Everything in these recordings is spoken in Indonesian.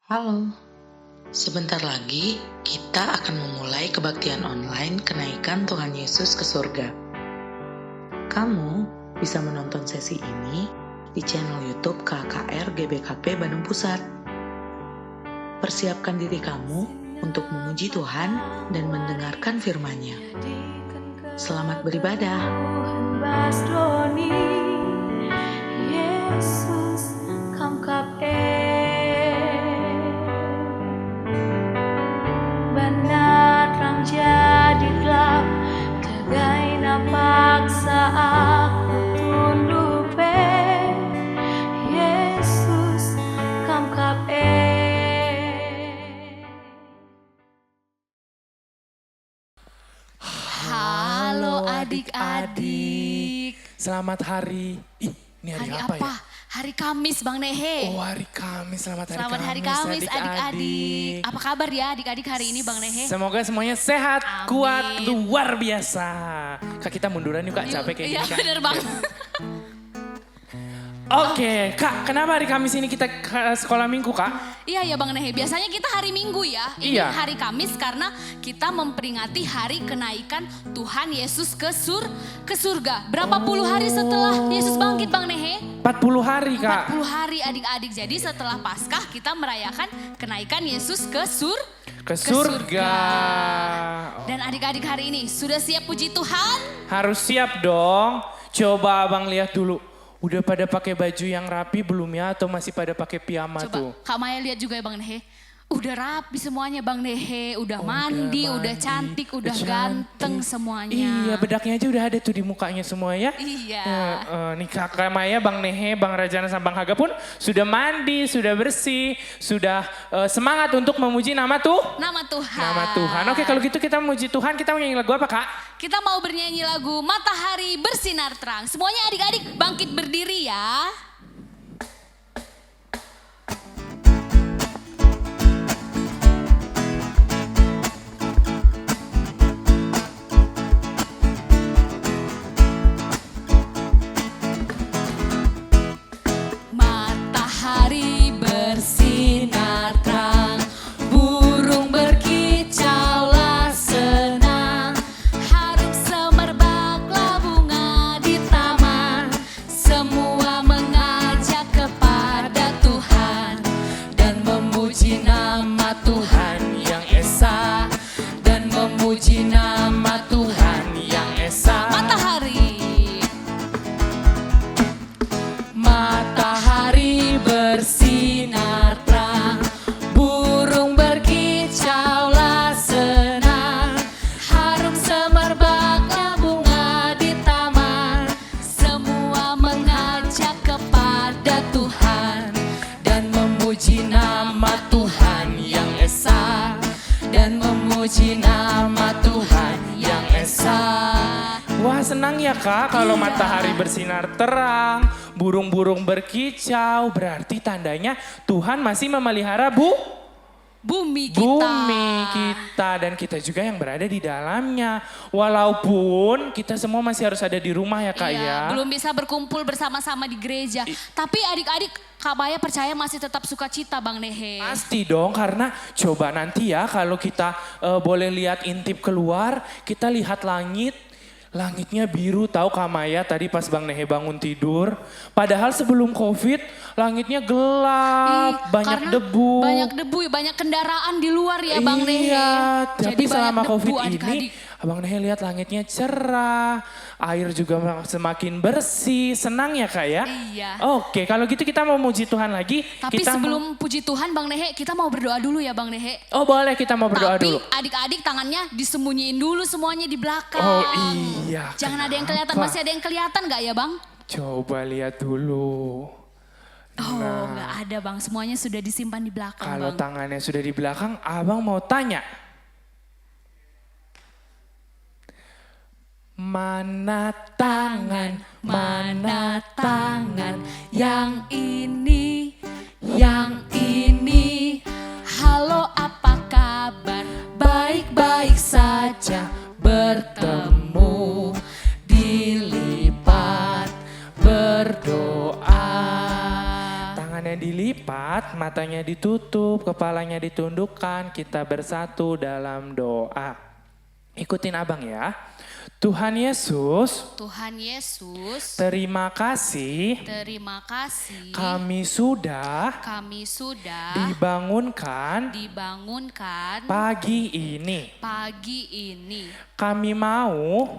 Halo, sebentar lagi kita akan memulai kebaktian online kenaikan Tuhan Yesus ke surga. Kamu bisa menonton sesi ini di channel YouTube KKR GBKP Bandung Pusat. Persiapkan diri kamu untuk memuji Tuhan dan mendengarkan firman-Nya. Selamat beribadah. Yesus kamkap benar terang jadi gelap, jagai napaksa aku tunduk Yesus kamkap Halo adik-adik. Selamat hari. Ini hari apa ya? Hari Kamis Bang Nehe. Oh, hari Kamis. Selamat hari Kamis adik-adik. Apa kabar ya adik-adik hari ini Bang Nehe? Semoga semuanya sehat, Amin. kuat, luar biasa. Kak, kita munduran yuk Kak, capek kayak gini Iya Kak. bener Bang. Oke, Kak, kenapa hari Kamis ini kita ke sekolah minggu Kak? Iya ya Bang Nehe, biasanya kita hari Minggu ya. Ini Iya. hari Kamis karena kita memperingati hari kenaikan Tuhan Yesus ke surga. Berapa puluh hari setelah Yesus bangkit Bang Nehe? 40 hari Kak. 40 hari adik-adik. Jadi setelah Paskah kita merayakan kenaikan Yesus ke Surga. Dan adik-adik hari ini sudah siap puji Tuhan? Harus siap dong. Coba Abang lihat dulu. Udah pada pakai baju yang rapi belum ya? Atau masih pada pakai piyama Coba tuh? Kak Maya lihat juga ya Bang Nehe. Udah rapi semuanya Bang Nehe, udah mandi, udah cantik, udah ganteng semuanya. Iya, bedaknya aja udah ada tuh di mukanya semua ya. Iya. Nih Kakak Maya, Bang Nehe, Bang Rajana, sama Bang Haga pun sudah mandi, sudah bersih, sudah semangat untuk memuji nama Tuhan. Nama Tuhan. Oke, kalau gitu kita memuji Tuhan, kita mau nyanyi lagu apa Kak? Kita mau bernyanyi lagu Matahari Bersinar Terang. Semuanya adik-adik bangkit berdiri ya. Matahari bersinar terang, burung berkicaulah senang, harum semerbaklah bunga di taman, semua mengajak kepada Tuhan dan memuji nama Tuhan yang esa, dan memuji nama Tuhan yang esa. Matahari bersinar terang, burung berkicaulah senang, harum semerbaklah bunga di taman, semua mengajak kepada Tuhan dan memuji nama Tuhan yang esa, dan memuji nama Tuhan yang esa. Wah, senang ya Kak kalau matahari bersinar terang, burung-burung berkicau, berarti tandanya Tuhan masih memelihara Bumi kita dan kita juga yang berada di dalamnya. Walaupun kita semua masih harus ada di rumah ya Kak ya. Belum bisa berkumpul bersama-sama di gereja. Tapi adik-adik Kak Maya percaya masih tetap sukacita Bang Nehe. Pasti dong, karena coba nanti ya kalau kita boleh lihat intip keluar, kita lihat langit. Langitnya biru, tahu Kak Maya tadi pas Bang Nehe bangun tidur. Padahal sebelum COVID langitnya gelap, banyak debu. Banyak debu, banyak kendaraan di luar ya Bang Nehe. Iya, tapi selama banyak debu, COVID adik-adik. ini Abang Nehe lihat langitnya cerah, air juga semakin bersih, senang ya Kak ya? Iya. Oke, kalau gitu kita mau muji Tuhan lagi. Tapi sebelum puji Tuhan Bang Nehe, kita mau berdoa dulu ya Bang Nehe. Oh boleh, kita mau berdoa dulu. Tapi adik-adik tangannya disembunyiin dulu semuanya di belakang. Oh iya. Jangan ada yang kelihatan, masih ada yang kelihatan gak ya Bang? Coba lihat dulu. Oh gak ada Bang, semuanya sudah disimpan di belakang Kalau Bang. tangannya sudah di belakang, Abang mau tanya. Mana tangan yang ini, halo apa kabar, baik-baik saja, bertemu, dilipat, berdoa. tangannya dilipat, matanya ditutup, kepalanya ditundukkan, kita bersatu dalam doa. Ikutin abang ya. Tuhan Yesus, terima kasih kami sudah dibangunkan pagi ini. Kami mau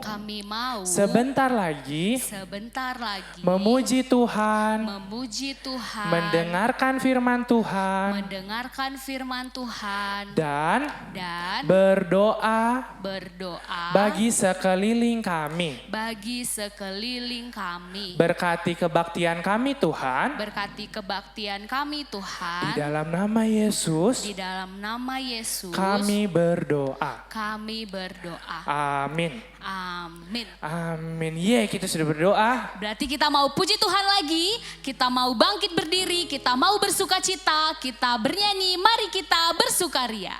sebentar lagi memuji Tuhan, mendengarkan firman Tuhan, dan berdoa bagi sekeliling kami. Berkati kebaktian kami Tuhan. Di dalam nama Yesus. Kami berdoa. Amin. Ye, kita sudah berdoa. Berarti kita mau puji Tuhan lagi, kita mau bangkit berdiri, kita mau bersuka cita, kita bernyanyi, mari kita bersukaria.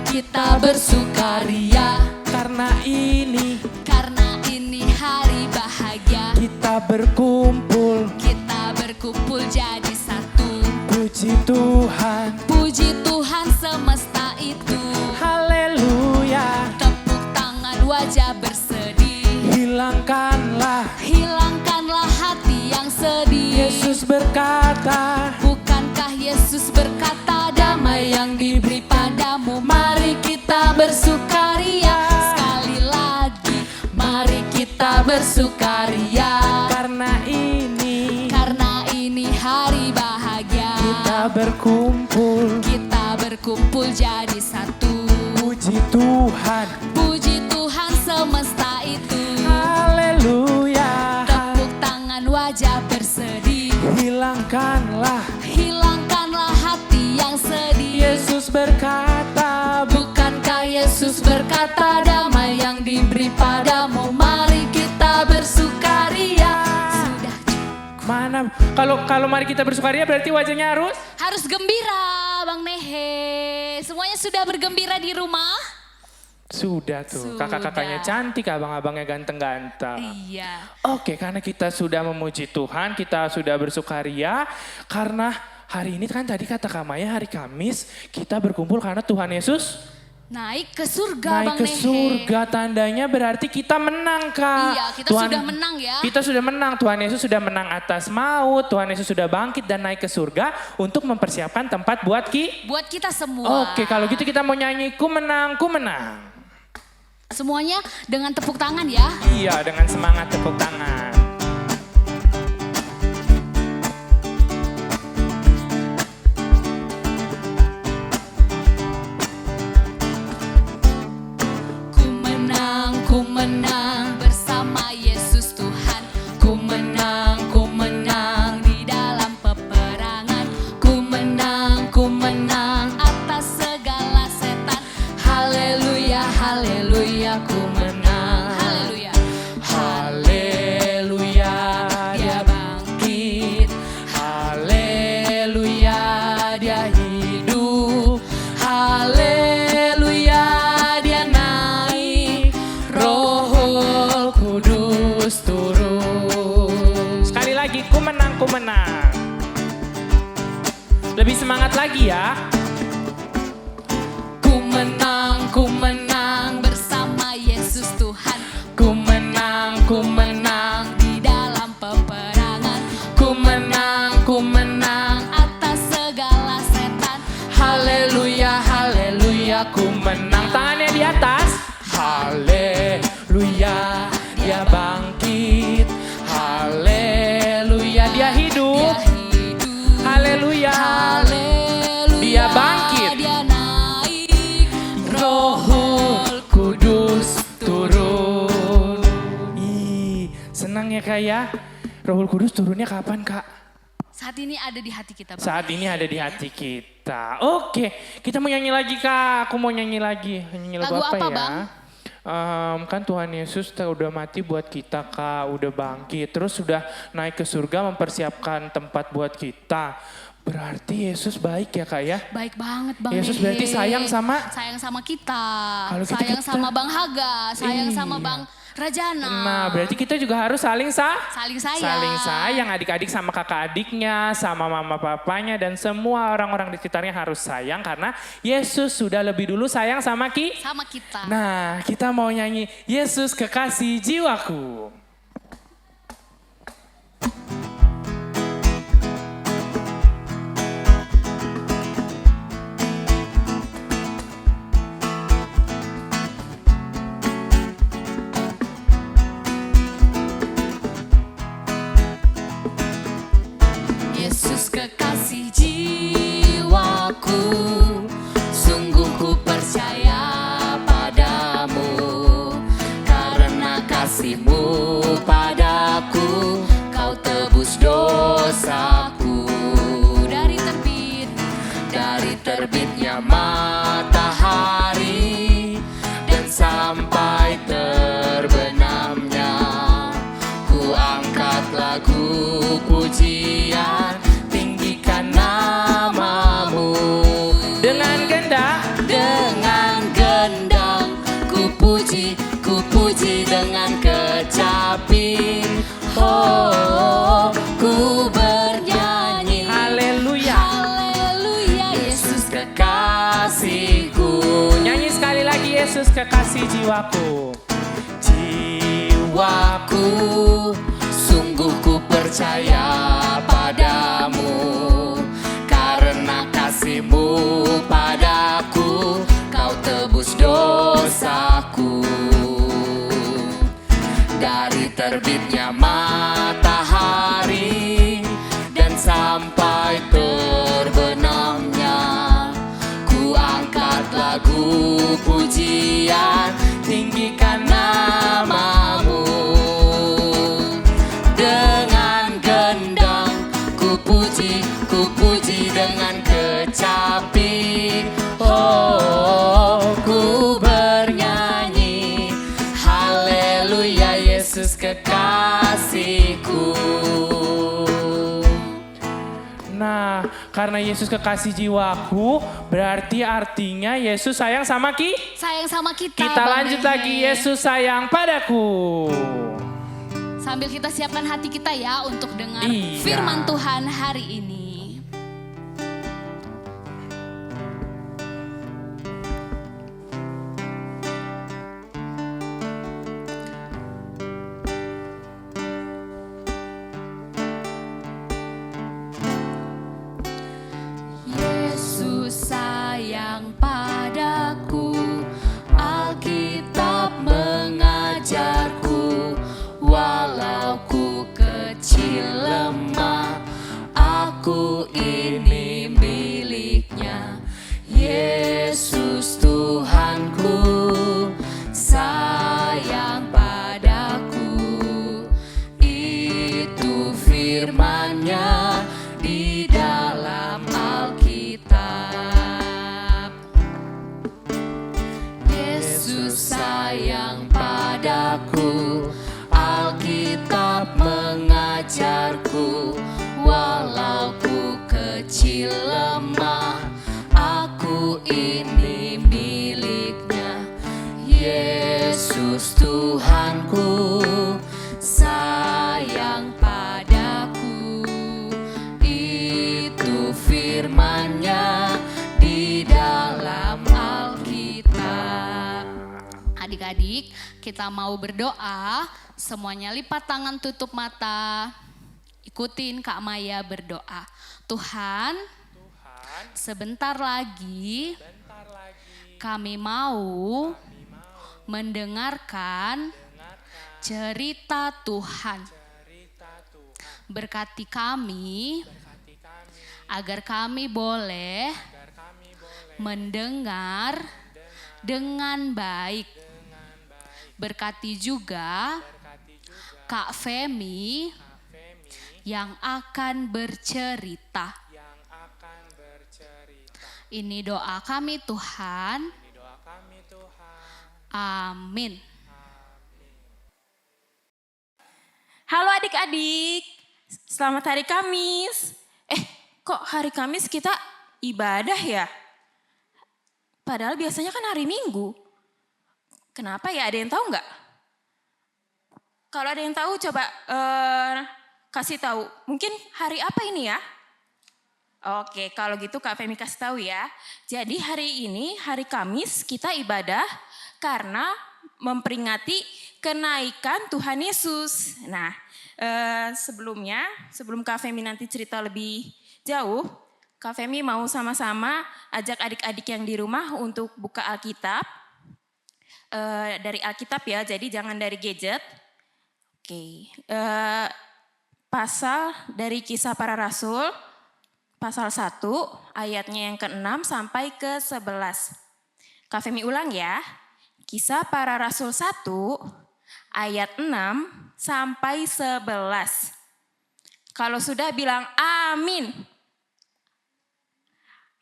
Kita bersukaria karena ini hari bahagia. Kita berkumpul jadi satu. Puji Tuhan semesta itu. Haleluya. Tepuk tangan, wajah bersedih. Hilangkanlah hati yang sedih. Yesus berkata, bukankah Yesus berkata, damai yang diberi padamu. Mari kita bersukaria. Sekali lagi, mari kita bersukaria. Karena ini hari bahagia. Kita berkumpul jadi satu. Puji Tuhan semesta itu. Haleluya. Tepuk tangan, wajah bersedih. Hilangkanlah hati yang sedih. Yesus berkata, bukankah Yesus berkata, damai yang diberi padamu. Mari kita bersukaria. Sudah cukup. Mana? Kalau mari kita bersukaria berarti wajahnya harus gembira, Bang Nehe. Semuanya sudah bergembira di rumah? Sudah tuh, kakak-kakaknya cantik, abang-abangnya ganteng-ganteng. Iya. Oke, karena kita sudah memuji Tuhan, kita sudah bersukaria. Karena hari ini kan tadi kata Kak Maya, hari Kamis kita berkumpul karena Tuhan Yesus naik ke surga, Bang Nehe. Surga, tandanya berarti kita menang, Kak. Iya, kita sudah menang ya. Kita sudah menang, Tuhan Yesus sudah menang atas maut, Tuhan Yesus sudah bangkit dan naik ke surga untuk mempersiapkan tempat buat kita semua. Oke, kalau gitu kita mau nyanyi ku menang, ku menang. Semuanya dengan tepuk tangan ya. Iya, dengan semangat tepuk tangan. Ku menang bersama Yesus Tuhan. Ku menang di dalam peperangan. Ku menang atas segala setan. Haleluya, haleluya, ku menang. Haleluya, haleluya, dia bangkit. Haleluya, dia hidup. Haleluya, dia naik. Roh Kudus turun. Sekali lagi, ku menang, ku menang. Lebih semangat lagi ya. Ku menang bersama Yesus Tuhan. Ku menang di dalam peperangan. Ku menang atas segala setan. Haleluya, haleluya, ku menang. Tangannya di atas. Haleluya, dia bangkit. Haleluya, dia hidup. Haleluya, dia bangkit. Dia naik. Roh Kudus turun. Senang ya Kak ya. Roh Kudus turunnya kapan Kak? Saat ini ada di hati kita. Saat ini ada di hati kita. Oke, kita mau nyanyi lagi Kak. Aku mau nyanyi lagi. Nyanyi lagu apa ya? Bang? kan Tuhan Yesus udah mati buat kita Kak, udah bangkit. Terus sudah naik ke surga mempersiapkan tempat buat kita. Berarti Yesus baik ya Kak ya? Baik banget Bang Yesus Nehe. berarti sayang sama kita. Kalau sayang kita- sama Bang Haga, sayang sama Iya. Bang Rajana. Nah, berarti kita juga harus saling saling sayang. saling sayang adik-adik sama kakak adiknya, sama mama papanya dan semua orang-orang di sekitarnya harus sayang karena Yesus sudah lebih dulu sayang sama Sama kita. Nah, kita mau nyanyi Yesus kekasih jiwaku. Yesus kekasih jiwaku, sungguh ku percaya padamu, karena kasih-Mu padaku, Kau tebus dosaku. Dari terbitnya matahari dan sampai terbenamnya, ku angkat lagu pujian, tinggikan namamu. Dengan gendang ku puji dengan kecapi. Oh, ku bernyanyi. Haleluya. Haleluya, Yesus Kekasihku. Nyanyi sekali lagi Yesus kekasih jiwaku. jiwaku, sungguh ku percaya padamu, karena kasih-Mu padaku, Kau tebus dosaku. Dari terbitnya matahari dan sampai terbenamnya, ku angkat lagu pujian, tinggikan namamu. Dengan gendang ku puji dengan kecapi. Oh, ku bernyanyi, haleluya, Yesus kekasihku. Nah, karena Yesus kekasih jiwaku, berarti artinya Yesus sayang sama Sayang sama kita. Kita Bang lanjut Nehe. lagi, Yesus sayang padaku. Sambil kita siapkan hati kita ya untuk dengar Iya. firman Tuhan hari ini. Yesus sayang padaku, Alkitab mengajarku, walau ku kecil lemah, aku ini miliknya. Yesus Tuhanku sayang padaku, itu firman-Nya di dalam Alkitab. Yesus sayang padaku, Alkitab mengajarku, walau ku kecil lemah, aku ini miliknya. Yesus Tuhanku sayang padaku, itu firman-Nya di dalam Alkitab. Adik-adik, kita mau berdoa, semuanya lipat tangan, tutup mata. Ikutin Kak Maya berdoa. Tuhan, sebentar lagi kami mau mendengarkan cerita Tuhan. Berkati kami agar kami boleh mendengar dengan baik. Berkati juga Kak Femi yang akan bercerita. Ini doa kami Tuhan. Amin. Halo adik-adik, selamat hari Kamis. Kok hari Kamis kita ibadah ya? Padahal biasanya kan hari Minggu. Kenapa ya, ada yang tahu nggak? Kalau ada yang tahu coba kasih tahu. Mungkin hari apa ini ya? Oke, kalau gitu Kak Femi kasih tahu ya. Jadi hari ini, hari Kamis, kita ibadah karena memperingati kenaikan Tuhan Yesus. Nah, sebelum Kak Femi nanti cerita lebih jauh, Kak Femi mau sama-sama ajak adik-adik yang di rumah untuk buka Alkitab. Dari Alkitab ya, jadi jangan dari gadget. Oke, pasal dari Kisah Para Rasul, pasal 1 ayatnya yang ke-6 sampai ke-11. Kak Femi ulang ya. Kisah Para Rasul 1 ayat 6 sampai 11. Kalau sudah bilang amin.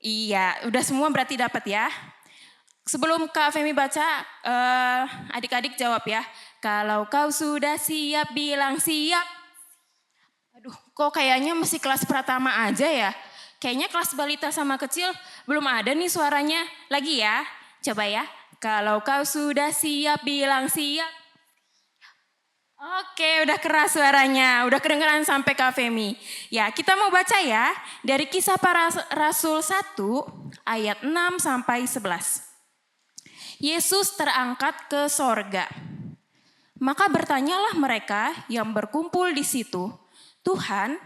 Iya, udah semua berarti dapat ya. Sebelum Kak Femi baca, adik-adik jawab ya. Kalau kau sudah siap, bilang siap. Aduh, kok kayaknya masih kelas pratama aja ya. Kayaknya kelas balita sama kecil belum ada nih suaranya. Lagi ya, coba ya. Kalau kau sudah siap, bilang siap. Oke, udah keras suaranya. Udah kedengeran sampai Kak Femi. Ya, kita mau baca ya. Dari Kisah Para Rasul 1 ayat 6 sampai 11. Yesus terangkat ke sorga. Maka bertanyalah mereka yang berkumpul di situ, Tuhan,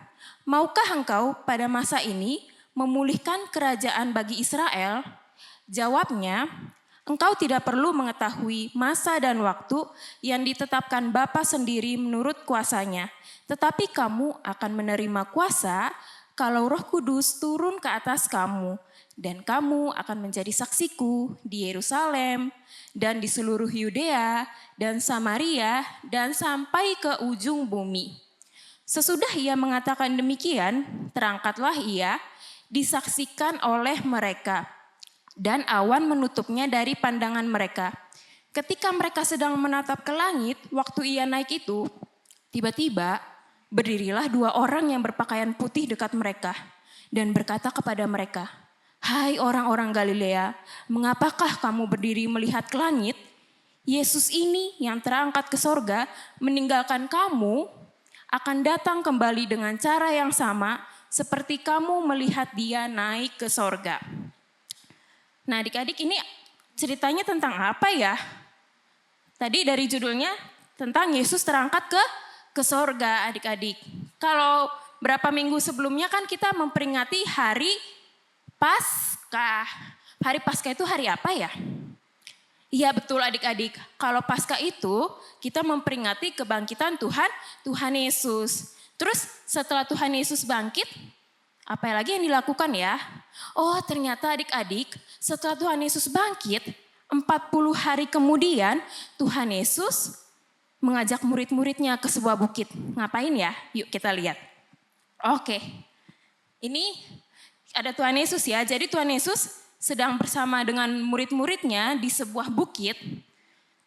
maukah engkau pada masa ini memulihkan kerajaan bagi Israel? Jawabnya, engkau tidak perlu mengetahui masa dan waktu yang ditetapkan Bapa sendiri menurut kuasanya. Tetapi kamu akan menerima kuasa kalau Roh Kudus turun ke atas kamu. Dan kamu akan menjadi saksiku di Yerusalem dan di seluruh Yudea dan Samaria dan sampai ke ujung bumi. Sesudah ia mengatakan demikian, terangkatlah ia, disaksikan oleh mereka. Dan awan menutupnya dari pandangan mereka. Ketika mereka sedang menatap ke langit, waktu ia naik itu, tiba-tiba berdirilah 2 orang yang berpakaian putih dekat mereka. Dan berkata kepada mereka, hai orang-orang Galilea, mengapakah kamu berdiri melihat ke langit? Yesus ini yang terangkat ke sorga meninggalkan kamu akan datang kembali dengan cara yang sama seperti kamu melihat dia naik ke sorga. Nah adik-adik, ini ceritanya tentang apa ya? Tadi dari judulnya tentang Yesus terangkat ke sorga adik-adik. Kalau berapa minggu sebelumnya kan kita memperingati hari Paskah. Hari Paskah itu hari apa ya? Iya betul adik-adik. Kalau Paskah itu kita memperingati kebangkitan Tuhan Yesus. Terus setelah Tuhan Yesus bangkit, apa lagi yang dilakukan ya? Oh ternyata adik-adik, setelah Tuhan Yesus bangkit, 40 hari kemudian Tuhan Yesus mengajak murid-muridnya ke sebuah bukit. Ngapain ya? Yuk kita lihat. Oke, ini ada Tuhan Yesus ya. Jadi Tuhan Yesus sedang bersama dengan murid-muridnya di sebuah bukit.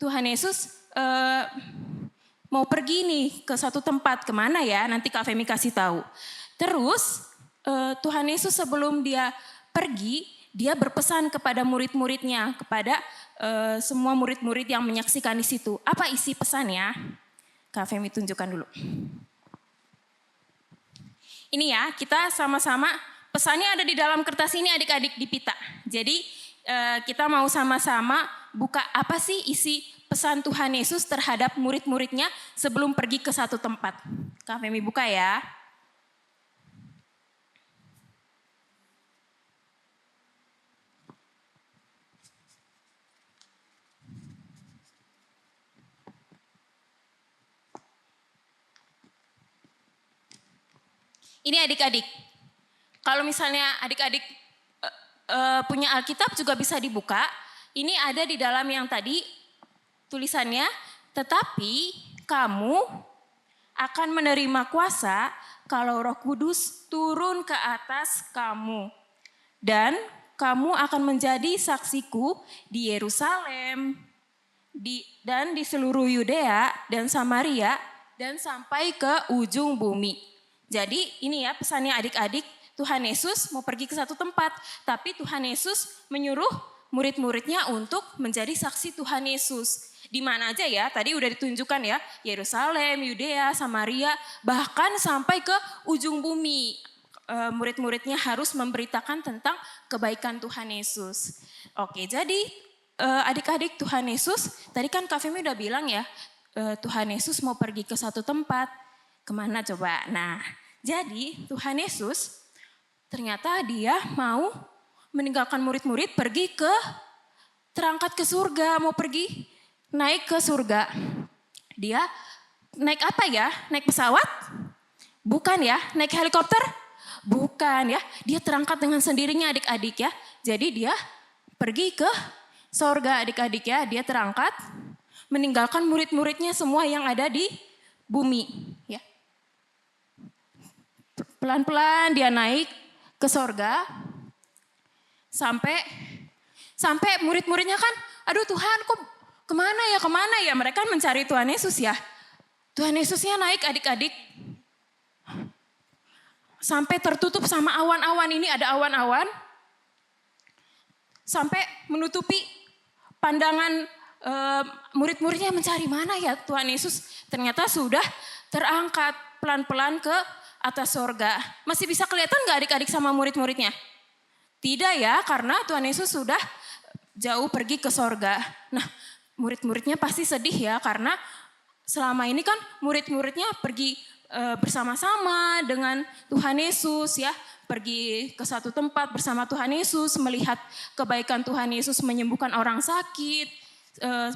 Tuhan Yesus mau pergi nih ke satu tempat. Kemana ya? Nanti Kak Femi kasih tahu. Terus Tuhan Yesus sebelum dia pergi, dia berpesan kepada murid-muridnya, kepada semua murid-murid yang menyaksikan di situ. Apa isi pesannya? Kak Femi tunjukkan dulu. Ini ya, kita sama-sama. Pesannya ada di dalam kertas ini adik-adik di pita. Jadi kita mau sama-sama buka apa sih isi pesan Tuhan Yesus terhadap murid-muridnya sebelum pergi ke satu tempat. Kak Femi buka ya. Ini adik-adik. Kalau misalnya adik-adik punya Alkitab juga bisa dibuka. Ini ada di dalam yang tadi tulisannya, tetapi kamu akan menerima kuasa kalau Roh Kudus turun ke atas kamu. Dan kamu akan menjadi saksiku di Yerusalem, dan di seluruh Yudea dan Samaria dan sampai ke ujung bumi. Jadi ini ya pesannya adik-adik, Tuhan Yesus mau pergi ke satu tempat, tapi Tuhan Yesus menyuruh murid-muridnya untuk menjadi saksi Tuhan Yesus. Di mana aja ya, tadi udah ditunjukkan ya, Yerusalem, Yudea, Samaria, bahkan sampai ke ujung bumi. Murid-muridnya harus memberitakan tentang kebaikan Tuhan Yesus. Oke, jadi adik-adik Tuhan Yesus, tadi kan Kak Femi udah bilang ya, Tuhan Yesus mau pergi ke satu tempat, kemana coba? Nah, jadi Tuhan Yesus ternyata dia mau meninggalkan murid-murid pergi terangkat ke surga, mau pergi naik ke surga. Dia naik apa ya? Naik pesawat? Bukan ya. Naik helikopter? Bukan ya. Dia terangkat dengan sendirinya adik-adik ya. Jadi dia pergi ke surga adik-adik ya. Dia terangkat meninggalkan murid-muridnya semua yang ada di bumi ya. Pelan-pelan dia naik ke surga. Sampai murid-muridnya kan, aduh Tuhan kok kemana ya, mereka mencari Tuhan Yesus ya. Tuhan Yesusnya naik adik-adik. Sampai tertutup sama awan-awan, ini ada awan-awan. Sampai menutupi pandangan murid-muridnya mencari mana ya Tuhan Yesus. Ternyata sudah terangkat pelan-pelan ke atas sorga. Masih bisa kelihatan gak adik-adik sama murid-muridnya? Tidak ya, karena Tuhan Yesus sudah jauh pergi ke sorga. Nah, murid-muridnya pasti sedih ya, karena selama ini kan murid-muridnya pergi bersama-sama dengan Tuhan Yesus ya. Pergi ke satu tempat bersama Tuhan Yesus, melihat kebaikan Tuhan Yesus menyembuhkan orang sakit.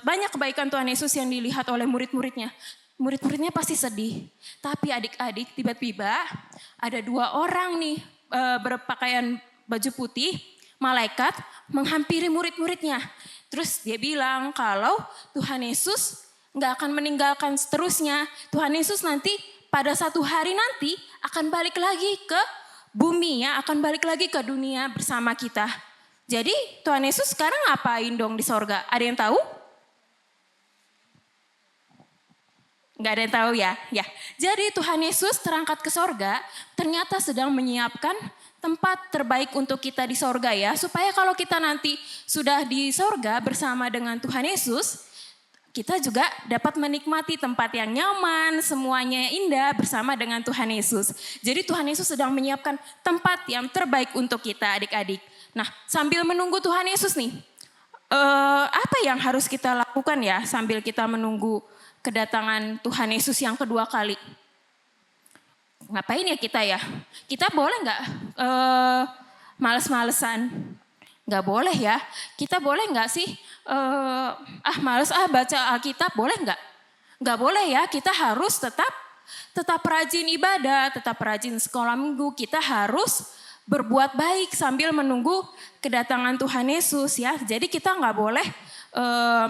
Banyak kebaikan Tuhan Yesus yang dilihat oleh murid-muridnya. Murid-muridnya pasti sedih. Tapi adik-adik tiba-tiba ada dua orang nih berpakaian baju putih, malaikat menghampiri murid-muridnya. Terus dia bilang kalau Tuhan Yesus gak akan meninggalkan seterusnya. Tuhan Yesus nanti pada satu hari nanti akan balik lagi ke bumi ya, akan balik lagi ke dunia bersama kita. Jadi Tuhan Yesus sekarang ngapain dong di sorga? Ada yang tahu? Gak ada yang tahu ya? Ya. Jadi Tuhan Yesus terangkat ke sorga, ternyata sedang menyiapkan tempat terbaik untuk kita di sorga ya. Supaya kalau kita nanti sudah di sorga bersama dengan Tuhan Yesus, kita juga dapat menikmati tempat yang nyaman, semuanya indah bersama dengan Tuhan Yesus. Jadi Tuhan Yesus sedang menyiapkan tempat yang terbaik untuk kita adik-adik. Nah, sambil menunggu Tuhan Yesus nih, apa yang harus kita lakukan ya sambil kita menunggu kedatangan Tuhan Yesus yang kedua kali? Ngapain ya kita ya? Kita boleh nggak males-malesan? Nggak boleh ya. Kita boleh nggak sih males baca Alkitab, boleh nggak? Nggak boleh ya. Kita harus tetap rajin ibadah, tetap rajin sekolah minggu. Kita harus berbuat baik sambil menunggu kedatangan Tuhan Yesus ya. Jadi kita nggak boleh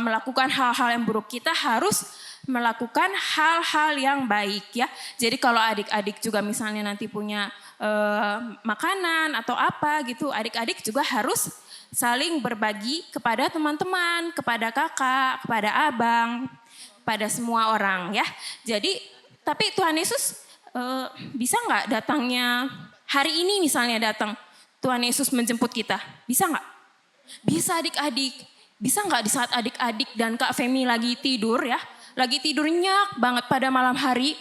melakukan hal-hal yang buruk. Kita harus melakukan hal-hal yang baik ya. Jadi kalau adik-adik juga misalnya nanti punya makanan atau apa gitu, adik-adik juga harus saling berbagi kepada teman-teman, kepada kakak, kepada abang, pada semua orang ya. Jadi tapi Tuhan Yesus bisa nggak datangnya hari ini misalnya datang Tuhan Yesus menjemput kita, bisa nggak? Bisa adik-adik, bisa nggak di saat adik-adik dan Kak Femi lagi tidur ya, lagi tidur nyenyak banget pada malam hari,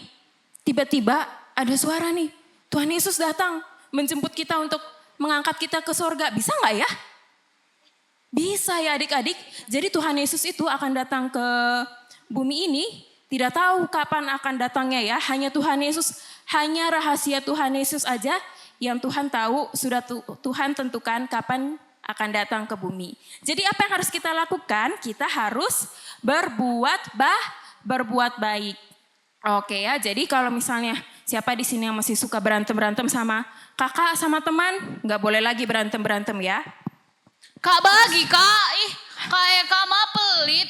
tiba-tiba ada suara nih, Tuhan Yesus datang menjemput kita untuk mengangkat kita ke sorga, bisa nggak ya? Bisa ya adik-adik, jadi Tuhan Yesus itu akan datang ke bumi ini, tidak tahu kapan akan datangnya ya, hanya Tuhan Yesus, hanya rahasia Tuhan Yesus aja yang Tuhan tahu, sudah Tuhan tentukan kapan akan datang ke bumi. Jadi apa yang harus kita lakukan? Kita harus berbuat baik. Oke ya, jadi kalau misalnya siapa di sini yang masih suka berantem sama kakak sama teman, nggak boleh lagi berantem ya. Kak bagi kak, kayak Kak mah pelit,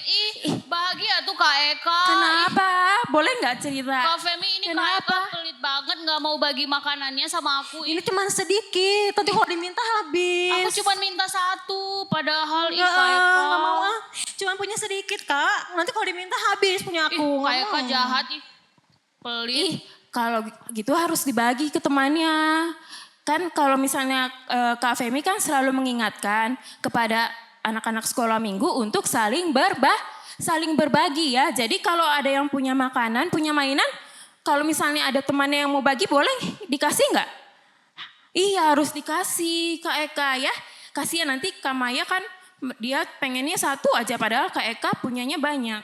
bahagia tuh Kak Eka. Kenapa? Boleh nggak cerita? Kak Femi ini Kak Eka pelit banget gak mau bagi makanannya sama aku. Ini cuma sedikit, nanti kalau diminta habis. Aku cuma minta satu, padahal Enggak, Kak Eka. nggak mau ah. Cuma punya sedikit kak, nanti kalau diminta habis punya aku. Ih, Kak nggak Eka mau. jahat ih. Pelit. Ih, kalau gitu harus dibagi ke temannya. Kan kalau misalnya Kak Femi kan selalu mengingatkan kepada anak-anak sekolah minggu untuk saling berbagi ya. Jadi kalau ada yang punya makanan, punya mainan, kalau misalnya ada temannya yang mau bagi boleh dikasih nggak? Iya harus dikasih Kak Eka ya. Kasihan nanti Kak Maya kan dia pengennya satu aja padahal Kak Eka punyanya banyak.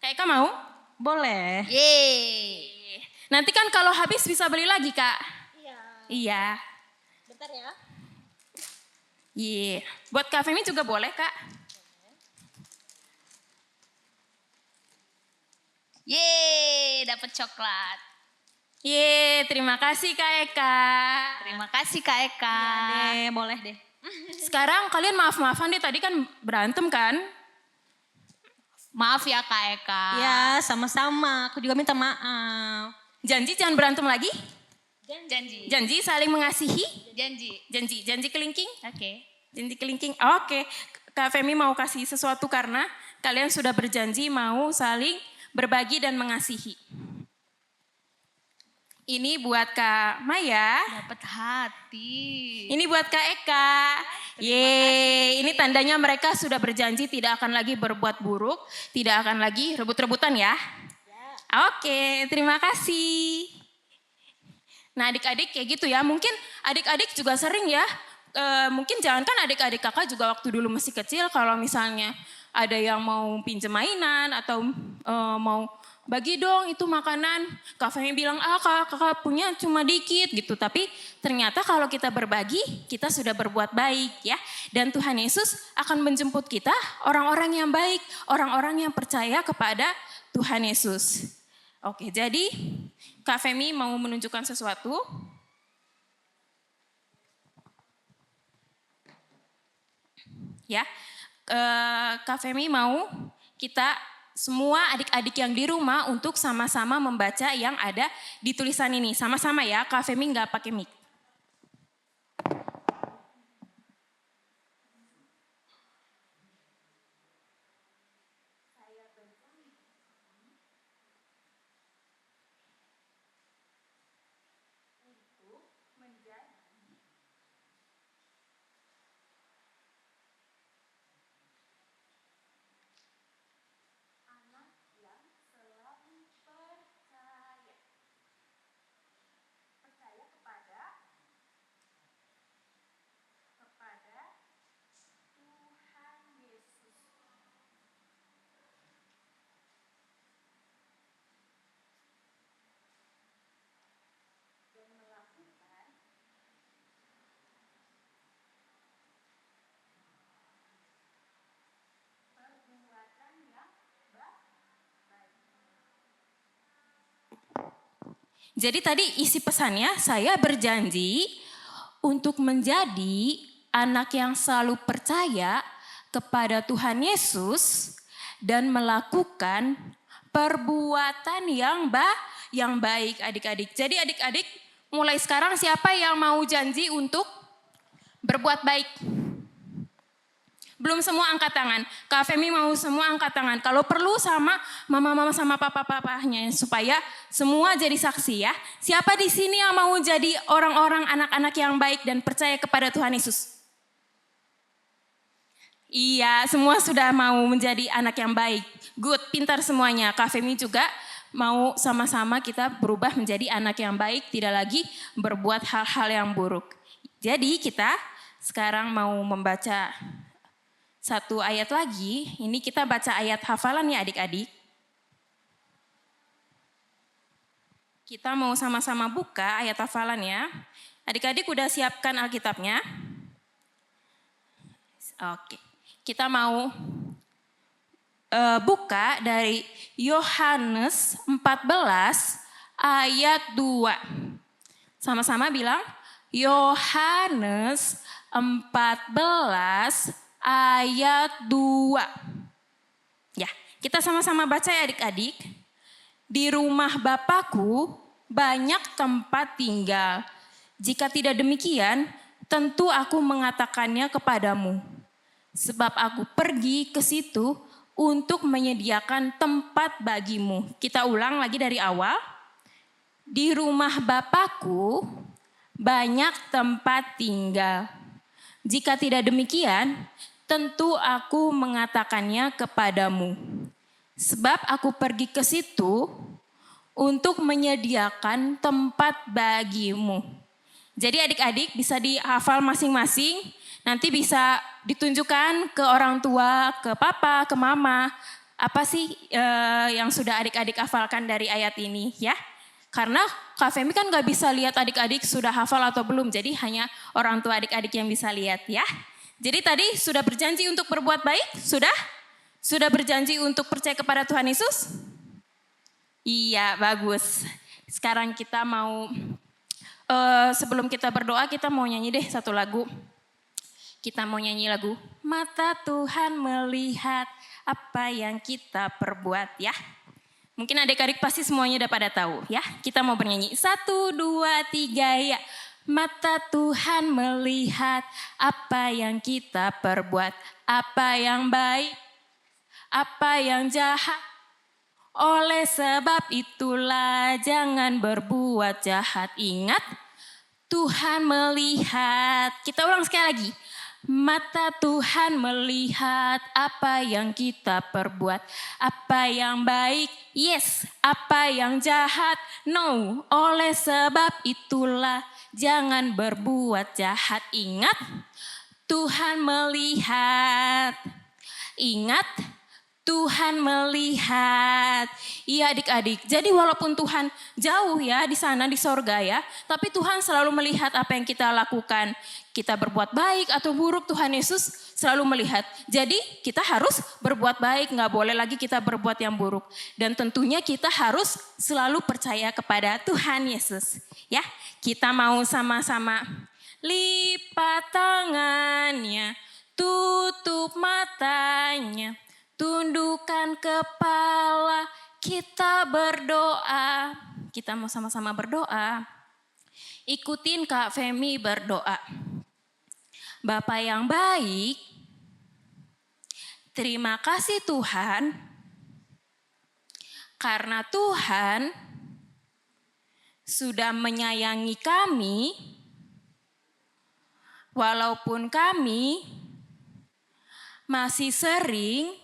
Kak Eka mau? Boleh. Yeay. Nanti kan kalau habis bisa beli lagi Kak. Iya. Bentar ya. Iya. Buat Kak Femi juga boleh Kak. Yeay, dapat coklat. Yeay, terima kasih Kak Eka. Terima kasih Kak Eka. Boleh deh. Sekarang kalian maaf-maafan deh tadi kan berantem kan? Maaf ya Kak Eka. Ya sama-sama, aku juga minta maaf. Janji jangan berantem lagi? Janji. Janji saling mengasihi? Janji. Janji kelingking? Oke. Janji kelingking. Oke. Kak Femi mau kasih sesuatu karena kalian sudah berjanji mau saling berbagi dan mengasihi. Ini buat Kak Maya. Dapat hati. Ini buat Kak Eka. Yeay, ini tandanya mereka sudah berjanji tidak akan lagi berbuat buruk, tidak akan lagi rebut-rebutan ya. Oke, terima kasih. Nah adik-adik kayak gitu ya, mungkin adik-adik juga sering ya, mungkin jangankan adik-adik kakak juga waktu dulu masih kecil, kalau misalnya ada yang mau pinjam mainan atau mau bagi dong itu makanan, Kak Femi bilang kakak punya cuma dikit gitu, tapi ternyata kalau kita berbagi kita sudah berbuat baik ya, dan Tuhan Yesus akan menjemput kita orang-orang yang baik, orang-orang yang percaya kepada Tuhan Yesus. Oke, jadi Kak Femi mau menunjukkan sesuatu. Ya, Kak Femi mau kita semua adik-adik yang di rumah untuk sama-sama membaca yang ada di tulisan ini. Sama-sama ya, Kak Femi nggak pakai mic. Jadi tadi isi pesannya, saya berjanji untuk menjadi anak yang selalu percaya kepada Tuhan Yesus dan melakukan perbuatan yang baik adik-adik. Jadi adik-adik mulai sekarang siapa yang mau janji untuk berbuat baik? Belum semua angkat tangan. Kak Femi mau semua angkat tangan. Kalau perlu sama mama-mama sama papa-papanya supaya semua jadi saksi ya. Siapa di sini yang mau jadi orang-orang anak-anak yang baik dan percaya kepada Tuhan Yesus? Iya, semua sudah mau menjadi anak yang baik. Good, pintar semuanya. Kak Femi juga mau sama-sama kita berubah menjadi anak yang baik, tidak lagi berbuat hal-hal yang buruk. Jadi kita sekarang mau membaca satu ayat lagi, ini kita baca ayat hafalan ya adik-adik. Kita mau sama-sama buka ayat hafalan ya. Adik-adik udah siapkan Alkitabnya? Oke, kita mau buka dari Yohanes 14 ayat 2. Sama-sama bilang, Yohanes 14 ayat 2. Ya, Kita sama-sama baca ya adik-adik. Di rumah Bapakku banyak tempat tinggal. Jika tidak demikian, tentu aku mengatakannya kepadamu. Sebab aku pergi ke situ untuk menyediakan tempat bagimu. Kita ulang lagi dari awal. Di rumah Bapakku banyak tempat tinggal. Jika tidak demikian, tentu aku mengatakannya kepadamu. Sebab aku pergi ke situ untuk menyediakan tempat bagimu. Jadi adik-adik bisa dihafal masing-masing. Nanti bisa ditunjukkan ke orang tua, ke papa, ke mama. Apa sih yang sudah adik-adik hafalkan dari ayat ini ya. Karena Kak Femi kan gak bisa lihat adik-adik sudah hafal atau belum. Jadi hanya orang tua adik-adik yang bisa lihat ya. Jadi tadi sudah berjanji untuk berbuat baik? Sudah? Sudah berjanji untuk percaya kepada Tuhan Yesus? Iya, bagus. Sekarang kita mau, sebelum kita berdoa, kita mau nyanyi deh satu lagu. Kita mau nyanyi lagu, Mata Tuhan melihat apa yang kita perbuat ya. Mungkin adik-adik pasti semuanya udah pada tahu ya. Kita mau bernyanyi, 1, 2, 3 ya. Mata Tuhan melihat apa yang kita perbuat, apa yang baik, apa yang jahat. Oleh sebab itulah jangan berbuat jahat. Ingat, Tuhan melihat. Kita ulang sekali lagi. Mata Tuhan melihat apa yang kita perbuat. Apa yang baik, yes. Apa yang jahat, no. Oleh sebab itulah jangan berbuat jahat. Ingat, Tuhan melihat. Ingat, Tuhan melihat. Iya adik-adik, jadi walaupun Tuhan jauh ya di sana di sorga ya, tapi Tuhan selalu melihat apa yang kita lakukan. Kita berbuat baik atau buruk, Tuhan Yesus selalu melihat. Jadi kita harus berbuat baik, gak boleh lagi kita berbuat yang buruk. Dan tentunya kita harus selalu percaya kepada Tuhan Yesus. Ya, kita mau sama-sama lipat tangannya, tutup matanya, tundukkan kepala, kita berdoa. Kita mau sama-sama berdoa. Ikutin Kak Femi berdoa. Bapa yang baik, terima kasih Tuhan, karena Tuhan sudah menyayangi kami, walaupun kami masih sering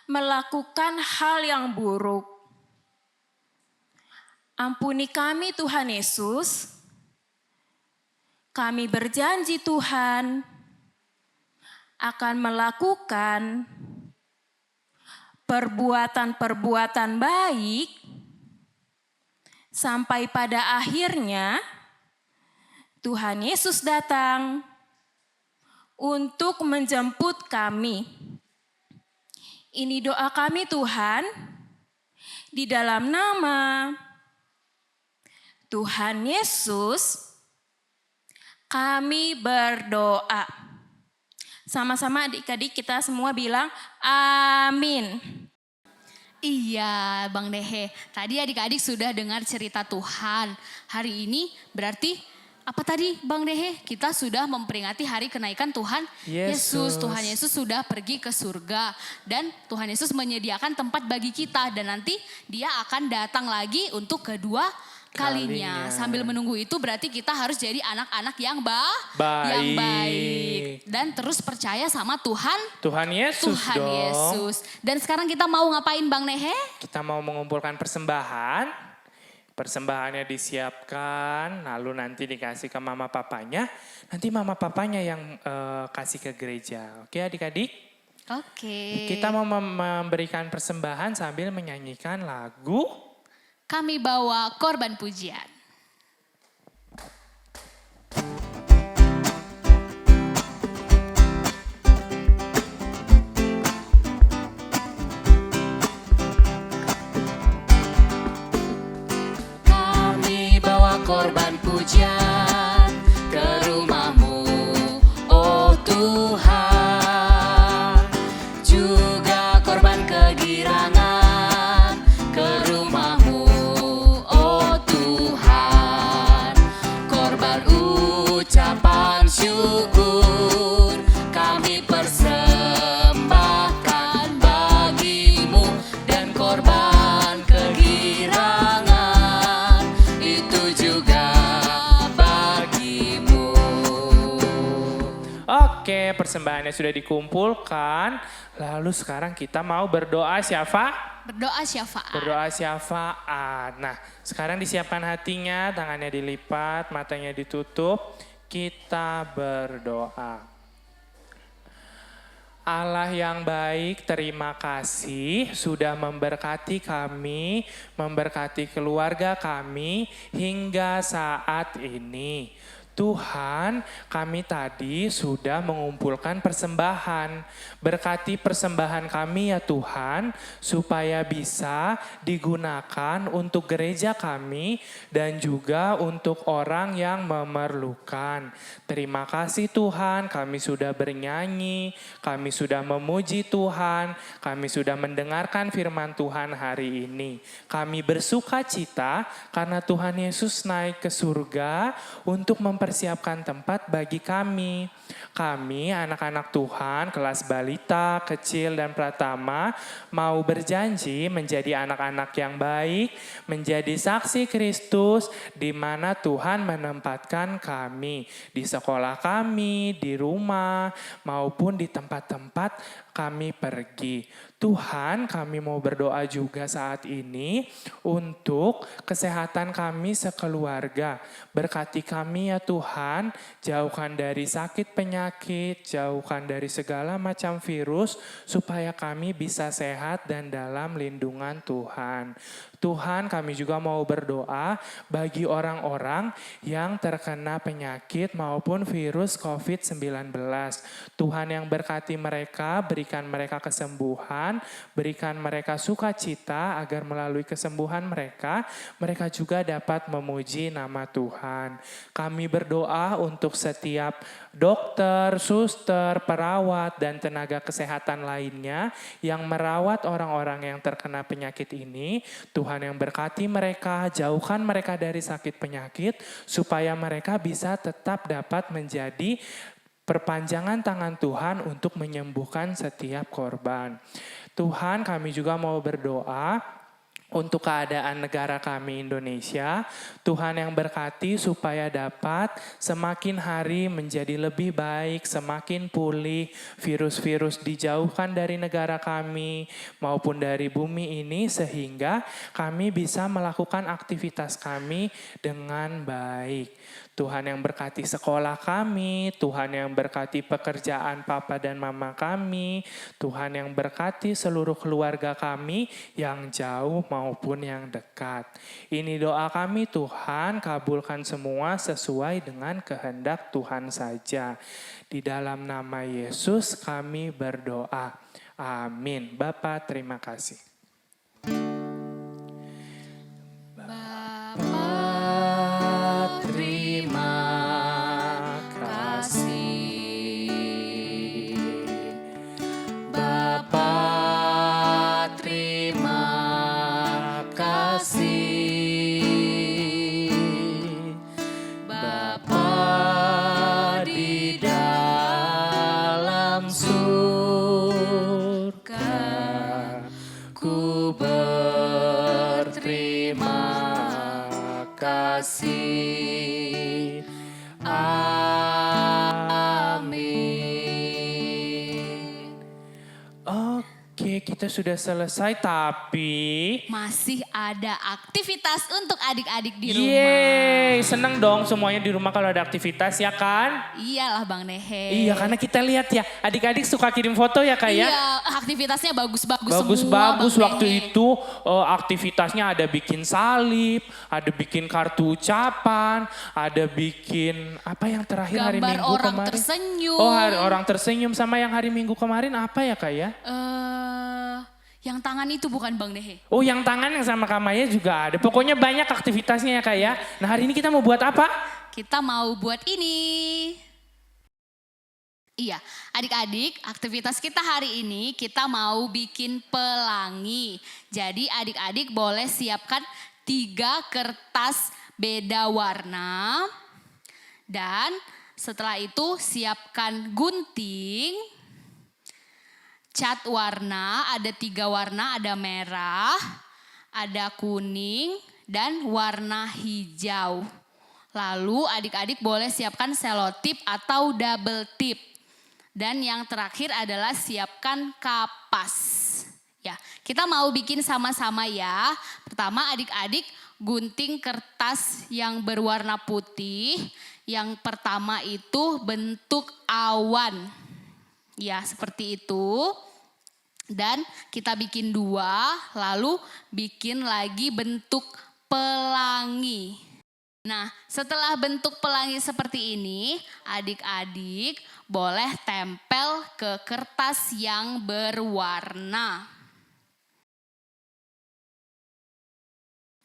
melakukan hal yang buruk. Ampuni kami Tuhan Yesus. Kami berjanji Tuhan akan melakukan perbuatan-perbuatan baik sampai pada akhirnya Tuhan Yesus datang untuk menjemput kami. Ini doa kami Tuhan, di dalam nama Tuhan Yesus kami berdoa. Sama-sama adik-adik kita semua bilang amin. Iya Bang Dehe, tadi adik-adik sudah dengar cerita Tuhan. Hari ini berarti apa tadi Bang Dehe? Kita sudah memperingati hari kenaikan Tuhan Yesus. Tuhan Yesus sudah pergi ke surga. Dan Tuhan Yesus menyediakan tempat bagi kita. Dan nanti dia akan datang lagi untuk kedua kalinya. Sambil menunggu itu berarti kita harus jadi anak-anak yang baik. Dan terus percaya sama Tuhan Yesus. Dan sekarang kita mau ngapain Bang Nehe? Kita mau mengumpulkan persembahan. Persembahannya disiapkan, lalu nanti dikasih ke mama papanya. Nanti mama papanya yang kasih ke gereja. Oke adik-adik? Oke. Kita mau memberikan persembahan sambil menyanyikan lagu Kami Bawa Korban Pujian. Korban pujian ke rumah-Mu, oh Tuhan, juga korban kegiatan Oke, persembahannya sudah dikumpulkan. Lalu sekarang kita mau berdoa siapa? Berdoa syafaat. Berdoa syafaat. Nah, sekarang disiapkan hatinya, tangannya dilipat, matanya ditutup. Kita berdoa. Allah yang baik, terima kasih sudah memberkati kami, memberkati keluarga kami hingga saat ini. Tuhan, kami tadi sudah mengumpulkan persembahan. Berkati persembahan kami ya Tuhan, supaya bisa digunakan untuk gereja kami dan juga untuk orang yang memerlukan. Terima kasih Tuhan, kami sudah bernyanyi, kami sudah memuji Tuhan, kami sudah mendengarkan firman Tuhan hari ini. Kami bersuka cita karena Tuhan Yesus naik ke surga untuk mempersiapkan tempat bagi kami. Kami anak-anak Tuhan kelas balita, kecil dan pratama mau berjanji menjadi anak-anak yang baik, menjadi saksi Kristus di mana Tuhan menempatkan kami. Di sekolah kami, di rumah, maupun di tempat-tempat kami pergi. Tuhan, kami mau berdoa juga saat ini untuk kesehatan kami sekeluarga. Berkati kami ya Tuhan, jauhkan dari sakit penyakit, jauhkan dari segala macam virus, supaya kami bisa sehat dan dalam lindungan Tuhan. Tuhan, kami juga mau berdoa bagi orang-orang yang terkena penyakit maupun virus COVID-19. Tuhan yang berkati mereka, berikan mereka kesembuhan, berikan mereka sukacita agar melalui kesembuhan mereka, mereka juga dapat memuji nama Tuhan. Kami berdoa untuk setiap dokter, suster, perawat, dan tenaga kesehatan lainnya yang merawat orang-orang yang terkena penyakit ini. Tuhan yang berkati mereka, jauhkan mereka dari sakit penyakit, supaya mereka bisa tetap dapat menjadi perpanjangan tangan Tuhan untuk menyembuhkan setiap korban. Tuhan, kami juga mau berdoa untuk keadaan negara kami Indonesia. Tuhan yang berkati supaya dapat semakin hari menjadi lebih baik, semakin pulih, virus-virus dijauhkan dari negara kami maupun dari bumi ini, sehingga kami bisa melakukan aktivitas kami dengan baik. Tuhan yang berkati sekolah kami, Tuhan yang berkati pekerjaan papa dan mama kami, Tuhan yang berkati seluruh keluarga kami yang jauh maupun yang dekat. Ini doa kami Tuhan, kabulkan semua sesuai dengan kehendak Tuhan saja. Di dalam nama Yesus kami berdoa. Amin. Bapa, terima kasih. Kita sudah selesai, tapi masih ada aktivitas untuk adik-adik di rumah. yeay, seneng dong semuanya di rumah kalau ada aktivitas ya kan? Iyalah Bang Nehe. Iya, karena kita lihat ya, adik-adik suka kirim foto ya Kak ya? Iya, aktivitasnya bagus-bagus semua. Bagus-bagus Bang waktu Nehe. itu aktivitasnya ada bikin salib, ada bikin kartu ucapan, ada bikin apa yang terakhir hari Gambar Minggu orang kemarin? tersenyum. Oh, orang tersenyum, sama yang hari Minggu kemarin apa ya Kak ya? Yang tangan itu bukan Bang Nehe. Oh, yang tangan yang sama Kamaya juga ada. Pokoknya banyak aktivitasnya ya Kak ya. Nah, hari ini kita mau buat apa? Kita mau buat ini. Iya, adik-adik, aktivitas kita hari ini kita mau bikin pelangi. Jadi adik-adik boleh siapkan 3 kertas beda warna. Dan setelah itu siapkan gunting, cat warna, ada 3 warna, ada merah, ada kuning, dan warna hijau. Lalu adik-adik boleh siapkan selotip atau double tip. Dan yang terakhir adalah siapkan kapas. Ya, kita mau bikin sama-sama ya. Pertama adik-adik gunting kertas yang berwarna putih. Yang pertama itu bentuk awan. Ya, seperti itu. Dan kita bikin 2, lalu bikin lagi bentuk pelangi. Nah, setelah bentuk pelangi seperti ini, adik-adik boleh tempel ke kertas yang berwarna.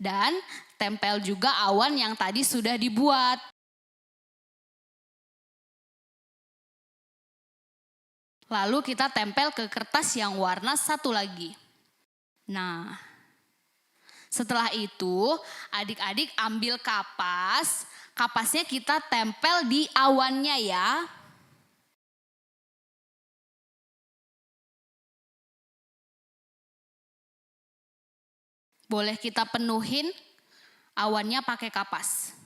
Dan tempel juga awan yang tadi sudah dibuat. Lalu kita tempel ke kertas yang warna satu lagi. Nah, setelah itu adik-adik ambil kapas. Kapasnya kita tempel di awannya ya. Boleh kita penuhin awannya pakai kapas.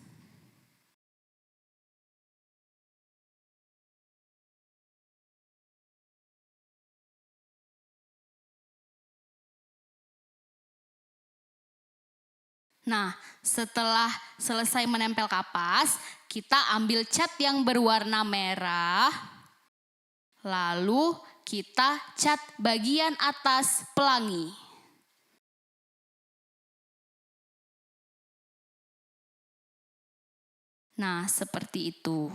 Nah, setelah selesai menempel kapas, kita ambil cat yang berwarna merah. Lalu kita cat bagian atas pelangi. Nah, seperti itu.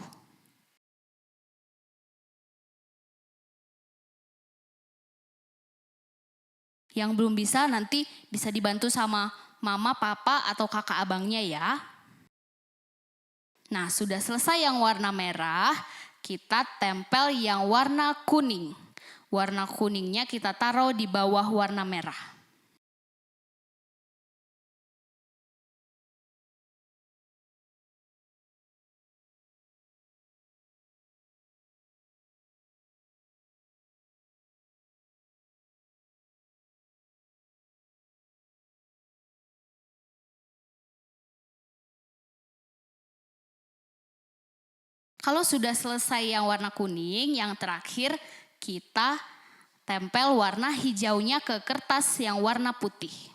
Yang belum bisa nanti bisa dibantu sama mama, papa, atau kakak abangnya ya. Nah, sudah selesai yang warna merah, kita tempel yang warna kuning. Warna kuningnya kita taruh di bawah warna merah. Kalau sudah selesai yang warna kuning, yang terakhir kita tempel warna hijaunya ke kertas yang warna putih.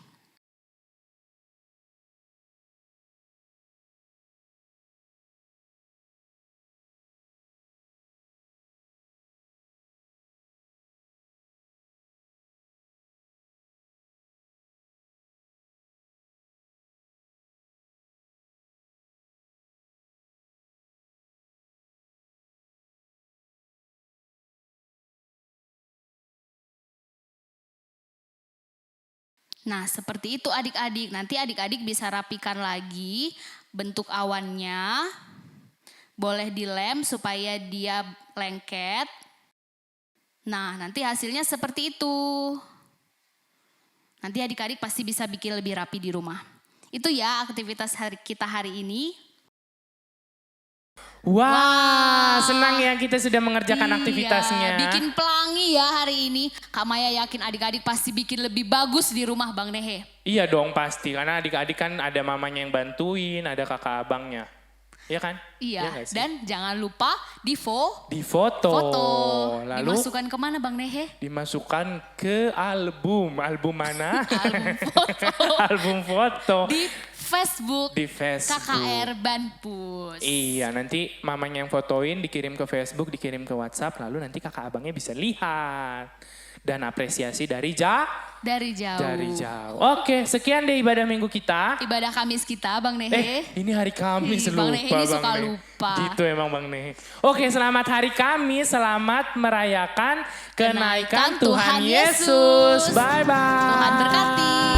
Nah, seperti itu adik-adik. Nanti adik-adik bisa rapikan lagi bentuk awannya. Boleh dilem supaya dia lengket. Nah, nanti hasilnya seperti itu. Nanti adik-adik pasti bisa bikin lebih rapi di rumah. Itu ya aktivitas kita hari ini. Wah, senang ya kita sudah mengerjakan aktivitasnya. Bikin pelangi ya hari ini. Kak Maya yakin adik-adik pasti bikin lebih bagus di rumah Bang Nehe. Iya dong pasti, karena adik-adik kan ada mamanya yang bantuin, ada kakak abangnya. Iya kan? Iya, dan jangan lupa di foto. Lalu dimasukkan kemana Bang Nehe? dimasukkan ke album. Album mana? Album foto. Album foto. Di Facebook. Di Facebook. KKR Banpus. Iya, nanti mamanya yang fotoin dikirim ke Facebook, dikirim ke WhatsApp, lalu nanti kakak abangnya bisa lihat. Dan apresiasi dari Dari jauh. Oke, sekian deh ibadah minggu kita. Ibadah Kamis kita Bang Nehe. Ini hari Kamis lupa Bang Nehe ini suka Nehe. lupa. Gitu emang Bang Nehe. Oke, selamat hari Kamis, selamat merayakan kenaikan Tuhan Yesus. Bye-bye. Tuhan berkati.